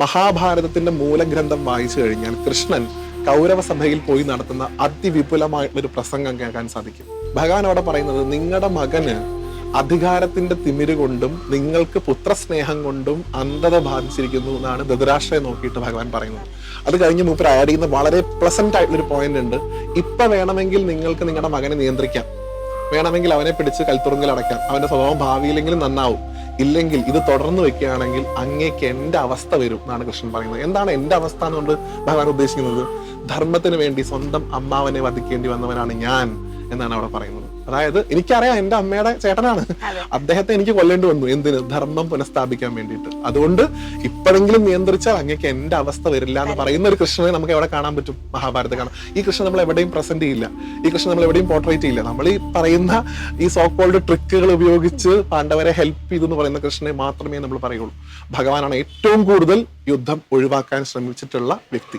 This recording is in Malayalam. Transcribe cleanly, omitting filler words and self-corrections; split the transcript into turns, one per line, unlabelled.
മഹാഭാരതത്തിന്റെ മൂലഗ്രന്ഥം വായിച്ചു കഴിഞ്ഞാൽ കൃഷ്ണൻ കൗരവ സഭയിൽ പോയി നടത്തുന്ന അതിവിപുലമായിട്ടൊരു പ്രസംഗം കേൾക്കാൻ സാധിക്കും. ഭഗവാൻ അവിടെ പറയുന്നത്, നിങ്ങളുടെ മകന് അധികാരത്തിന്റെ തിമിര് കൊണ്ടും നിങ്ങൾക്ക് പുത്രസ്നേഹം കൊണ്ടും അന്ധത ബാധിച്ചിരിക്കുന്നു എന്നാണ് ധൃതരാഷ്ട്രയെ നോക്കിയിട്ട് ഭഗവാൻ പറയുന്നത്. അത് കഴിഞ്ഞ് മൂപ്പർ ആഡ് ചെയ്യുന്ന വളരെ പ്ലസന്റ് ആയിട്ടുള്ളൊരു പോയിന്റ് ഉണ്ട്. ഇപ്പൊ വേണമെങ്കിൽ നിങ്ങൾക്ക് നിങ്ങളുടെ മകനെ നിയന്ത്രിക്കാം, വേണമെങ്കിൽ അവനെ പിടിച്ച് കൽത്തുറുങ്കിൽ അടയ്ക്കാം, അവന്റെ സ്വഭാവം ഭാവിയിലെങ്കിലും നന്നാവും. ഇല്ലെങ്കിൽ ഇത് തുടർന്ന് വെക്കുകയാണെങ്കിൽ അങ്ങേക്ക് എന്റെ അവസ്ഥ വരും എന്നാണ് കൃഷ്ണൻ പറയുന്നത്. എന്താണ് എന്റെ അവസ്ഥ എന്നുകൊണ്ട് ഭഗവാൻ ഉദ്ദേശിക്കുന്നത്? ധർമ്മത്തിന് വേണ്ടി സ്വന്തം അമ്മാവനെ വധിക്കേണ്ടി വന്നവനാണ് ഞാൻ എന്നാണ് അവിടെ പറയുന്നത്. അതായത് എനിക്കറിയാം എന്റെ അമ്മയുടെ ചേട്ടനാണ്, അദ്ദേഹത്തെ എനിക്ക് കൊല്ലേണ്ടി വന്നു. എന്തിന്? ധർമ്മം പുനഃസ്ഥാപിക്കാൻ വേണ്ടിയിട്ട്. അതുകൊണ്ട് ഇപ്പോഴെങ്കിലും നിയന്ത്രിച്ചാൽ അങ്ങേക്ക് എന്റെ അവസ്ഥ വരില്ല എന്ന് പറയുന്ന ഒരു കൃഷ്ണനെ നമുക്ക് എവിടെ കാണാൻ പറ്റും? മഹാഭാരതത്തിൽ കാണാം. ഈ കൃഷ്ണൻ നമ്മൾ എവിടെയും പ്രസന്റ് ചെയ്യില്ല, ഈ കൃഷ്ണൻ നമ്മൾ എവിടെയും പോർട്രേറ്റ് ചെയ്യില്ല. നമ്മൾ ഈ പറയുന്ന ഈ സോ കോൾഡ് ട്രിക്കുകൾ ഉപയോഗിച്ച് പാണ്ഡവരെ ഹെൽപ്പ് ചെയ്തു എന്ന് പറയുന്ന കൃഷ്ണനെ മാത്രമേ നമ്മൾ പറയുള്ളൂ. ഭഗവാനാണ് ഏറ്റവും കൂടുതൽ യുദ്ധം ഒഴിവാക്കാൻ ശ്രമിച്ചിട്ടുള്ള വ്യക്തി.